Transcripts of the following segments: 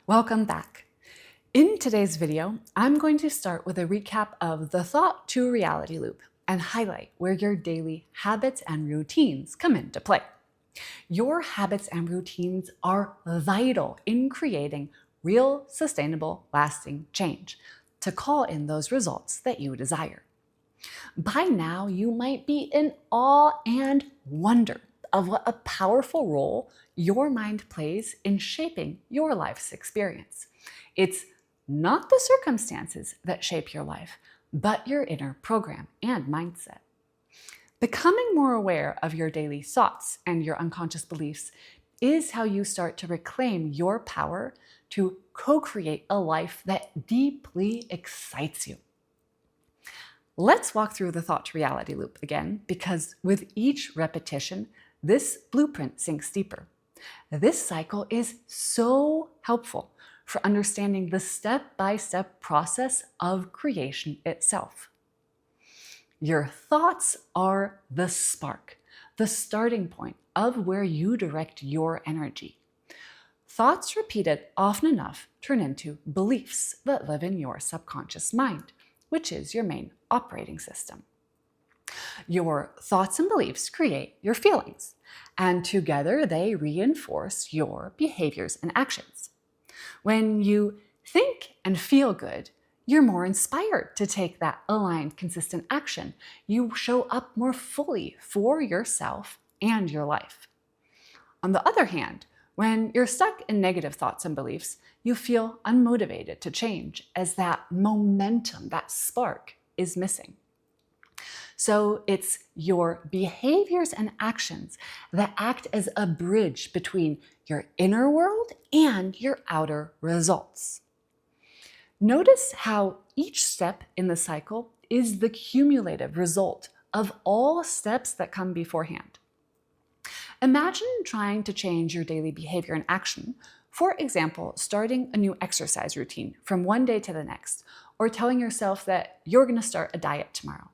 Welcome back. In today's video, I'm going to start with a recap of the thought to reality loop and highlight where your daily habits and routines come into play. Your habits and routines are vital in creating real, sustainable, lasting change to call in those results that you desire. By now, you might be in awe and wonder of what a powerful role your mind plays in shaping your life's experience. It's not the circumstances that shape your life, but your inner program and mindset. Becoming more aware of your daily thoughts and your unconscious beliefs is how you start to reclaim your power to co-create a life that deeply excites you. Let's walk through the thought to reality loop again, because with each repetition, this blueprint sinks deeper. This cycle is so helpful for understanding the step-by-step process of creation itself. Your thoughts are the spark, the starting point of where you direct your energy. Thoughts repeated often enough turn into beliefs that live in your subconscious mind, which is your main operating system. Your thoughts and beliefs create your feelings, and together they reinforce your behaviors and actions. When you think and feel good, you're more inspired to take that aligned, consistent action. You show up more fully for yourself and your life. On the other hand, when you're stuck in negative thoughts and beliefs, you feel unmotivated to change as that momentum, that spark is missing. So it's your behaviors and actions that act as a bridge between your inner world and your outer results. Notice how each step in the cycle is the cumulative result of all steps that come beforehand. Imagine trying to change your daily behavior and action. For example, starting a new exercise routine from one day to the next, or telling yourself that you're going to start a diet tomorrow.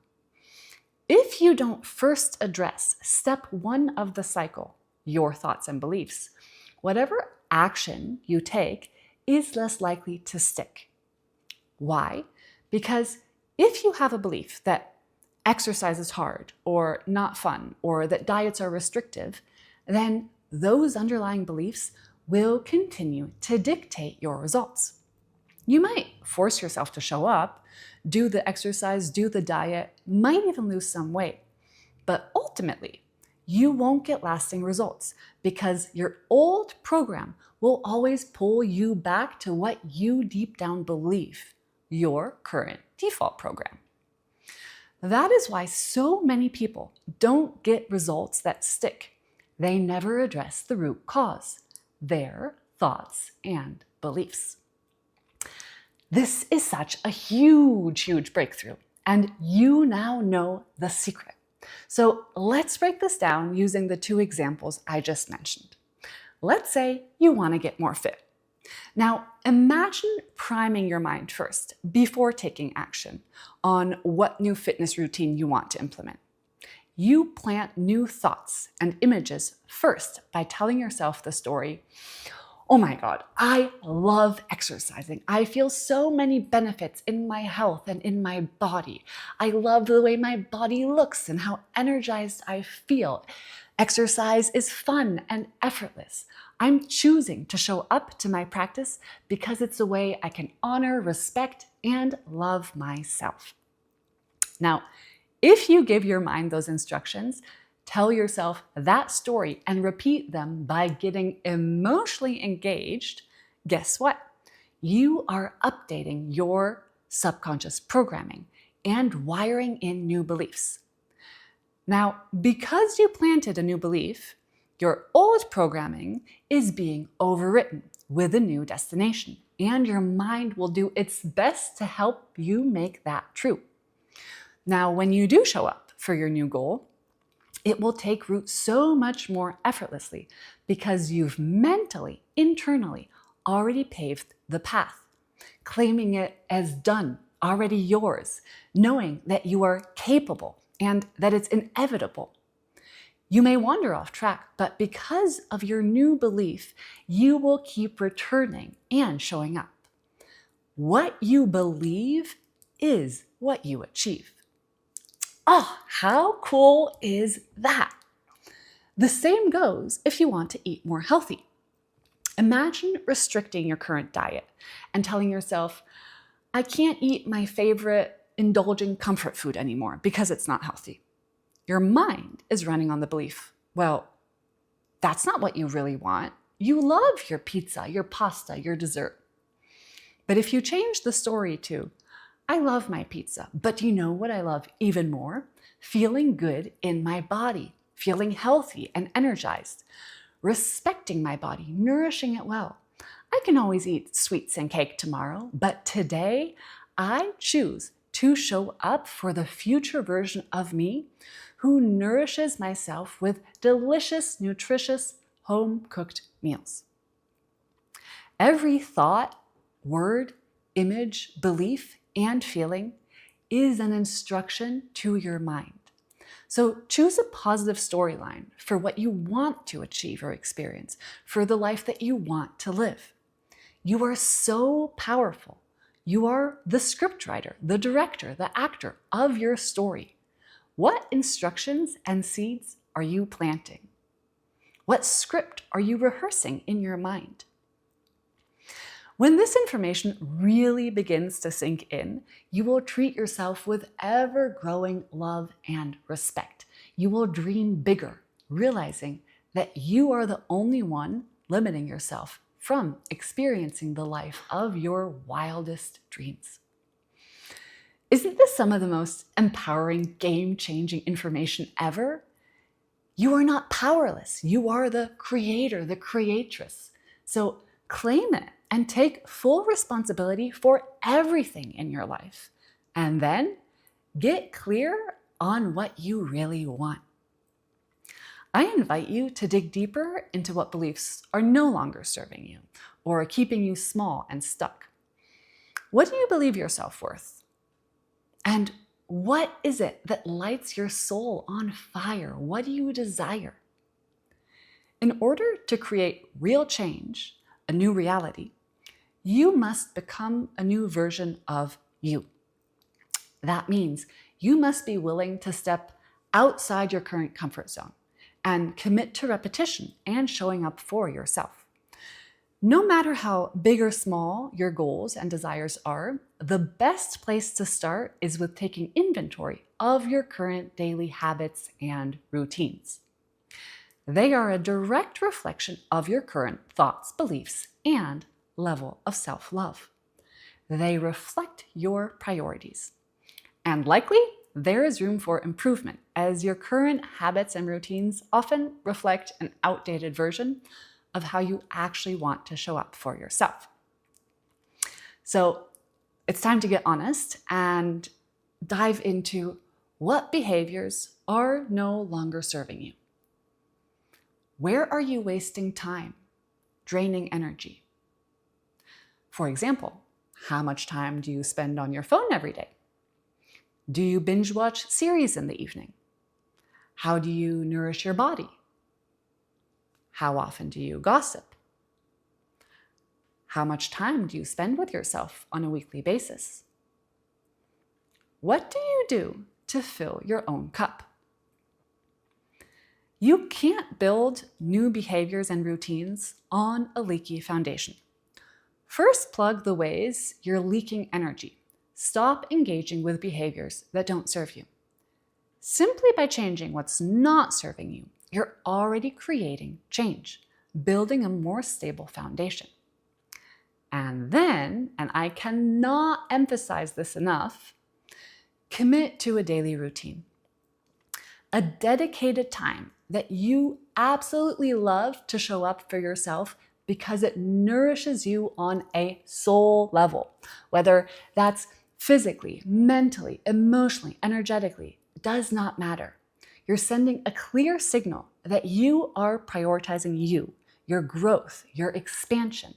If you don't first address step one of the cycle, your thoughts and beliefs, whatever action you take is less likely to stick. Why? Because if you have a belief that exercise is hard or not fun, or that diets are restrictive, then those underlying beliefs will continue to dictate your results. You might force yourself to show up, do the exercise, do the diet, might even lose some weight. But ultimately, you won't get lasting results because your old program will always pull you back to what you deep down believe, your current default program. That is why so many people don't get results that stick. They never address the root cause, their thoughts and beliefs. This is such a huge breakthrough, and you now know the secret. So let's break this down using the two examples I just mentioned. Let's say you want to get more fit. Now, imagine priming your mind first before taking action on what new fitness routine you want to implement. You plant new thoughts and images first by telling yourself the story, "Oh my God, I love exercising. I feel so many benefits in my health and in my body. I love the way my body looks and how energized I feel. Exercise is fun and effortless. I'm choosing to show up to my practice because it's a way I can honor, respect, and love myself." Now, if you give your mind those instructions, tell yourself that story and repeat them by getting emotionally engaged, guess what? You are updating your subconscious programming and wiring in new beliefs. Now, because you planted a new belief, your old programming is being overwritten with a new destination, and your mind will do its best to help you make that true. Now, when you do show up for your new goal, it will take root so much more effortlessly because you've mentally, internally, already paved the path, claiming it as done, already yours, knowing that you are capable and that it's inevitable. You may wander off track, but because of your new belief, you will keep returning and showing up. What you believe is what you achieve. Oh, how cool is that? The same goes if you want to eat more healthy. Imagine restricting your current diet and telling yourself, I can't eat my favorite indulging comfort food anymore because it's not healthy. Your mind is running on the belief, well, that's not what you really want. You love your pizza, your pasta, your dessert. But if you change the story to, I love my pizza, but do you know what I love even more? Feeling good in my body, feeling healthy and energized, respecting my body, nourishing it well. I can always eat sweets and cake tomorrow, but today I choose to show up for the future version of me who nourishes myself with delicious, nutritious, home-cooked meals. Every thought, word, image, belief, and feeling is an instruction to your mind. So choose a positive storyline for what you want to achieve or experience, for the life that you want to live. You are so powerful. You are the scriptwriter, the director, the actor of your story. What instructions and seeds are you planting? What script are you rehearsing in your mind? When this information really begins to sink in, you will treat yourself with ever-growing love and respect. You will dream bigger, realizing that you are the only one limiting yourself from experiencing the life of your wildest dreams. Isn't this some of the most empowering, game-changing information ever? You are not powerless. You are the creator, the creatress. So claim it and take full responsibility for everything in your life. And then get clear on what you really want. I invite you to dig deeper into what beliefs are no longer serving you or keeping you small and stuck. What do you believe your self-worth? And what is it that lights your soul on fire? What do you desire? In order to create real change, a new reality, you must become a new version of you. That means you must be willing to step outside your current comfort zone and commit to repetition and showing up for yourself. No matter how big or small your goals and desires are, the best place to start is with taking inventory of your current daily habits and routines. They are a direct reflection of your current thoughts, beliefs, and level of self-love. They reflect your priorities. And likely, there is room for improvement, as your current habits and routines often reflect an outdated version of how you actually want to show up for yourself. So it's time to get honest and dive into what behaviors are no longer serving you. Where are you wasting time, draining energy? For example, how much time do you spend on your phone every day? Do you binge watch series in the evening? How do you nourish your body? How often do you gossip? How much time do you spend with yourself on a weekly basis? What do you do to fill your own cup? You can't build new behaviors and routines on a leaky foundation. First, plug the ways you're leaking energy. Stop engaging with behaviors that don't serve you. Simply by changing what's not serving you, you're already creating change, building a more stable foundation. And then, and I cannot emphasize this enough, commit to a daily routine. A dedicated time that you absolutely love to show up for yourself because it nourishes you on a soul level, whether that's physically, mentally, emotionally, energetically, does not matter. You're sending a clear signal that you are prioritizing you, your growth, your expansion.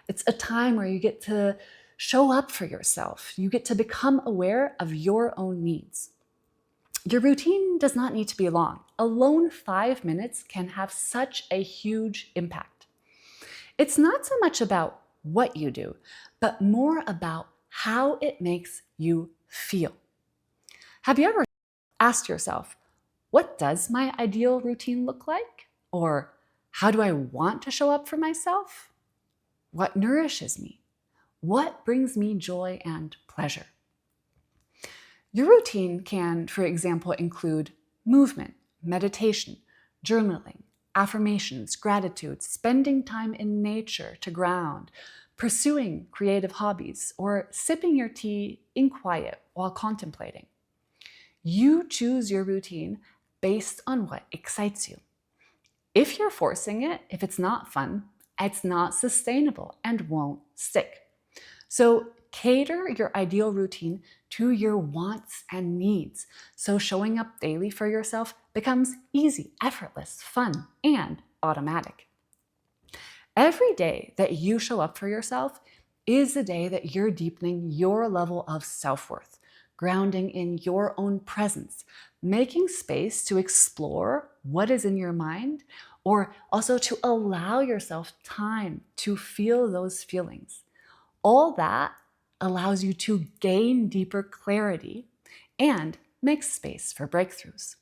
It's a time where you get to show up for yourself. You get to become aware of your own needs. Your routine does not need to be long. Alone 5 minutes can have such a huge impact. It's not so much about what you do, but more about how it makes you feel. Have you ever asked yourself, what does my ideal routine look like? Or how do I want to show up for myself? What nourishes me? What brings me joy and pleasure? Your routine can, for example, include movement, meditation, journaling, affirmations, gratitude, spending time in nature to ground, pursuing creative hobbies, or sipping your tea in quiet while contemplating. You choose your routine based on what excites you. If you're forcing it, if it's not fun, it's not sustainable and won't stick. So cater your ideal routine to your wants and needs, so showing up daily for yourself becomes easy, effortless, fun, and automatic. Every day that you show up for yourself is a day that you're deepening your level of self-worth, grounding in your own presence, making space to explore what is in your mind, or also to allow yourself time to feel those feelings. All that allows you to gain deeper clarity and make space for breakthroughs.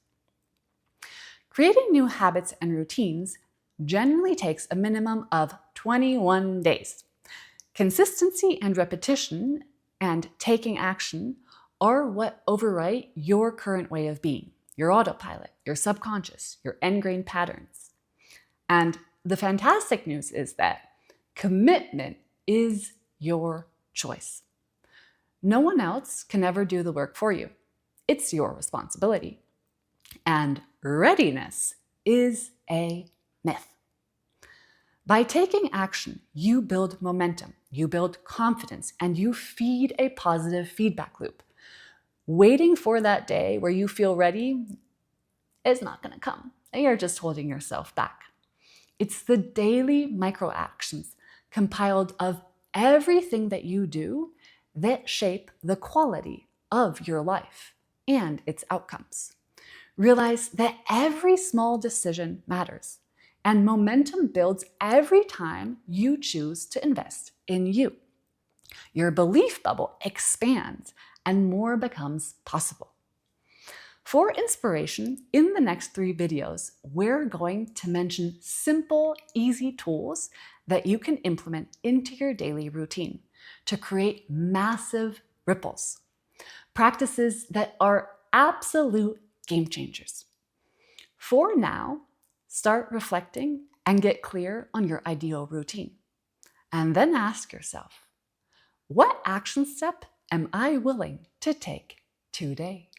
Creating new habits and routines generally takes a minimum of 21 days. Consistency and repetition and taking action are what overwrite your current way of being, your autopilot, your subconscious, your ingrained patterns. And the fantastic news is that commitment is your choice. No one else can ever do the work for you. It's your responsibility. And readiness is a myth. By taking action, you build momentum, you build confidence, and you feed a positive feedback loop. Waiting for that day where you feel ready is not going to come. You're just holding yourself back. It's the daily micro actions compiled of everything that you do that shape the quality of your life and its outcomes. Realize that every small decision matters, and momentum builds every time you choose to invest in you. Your belief bubble expands and more becomes possible. For inspiration, in the next 3 videos, we're going to mention simple, easy tools that you can implement into your daily routine to create massive ripples. Practices that are absolute game changers. For now, start reflecting and get clear on your ideal routine. And then ask yourself, what action step am I willing to take today?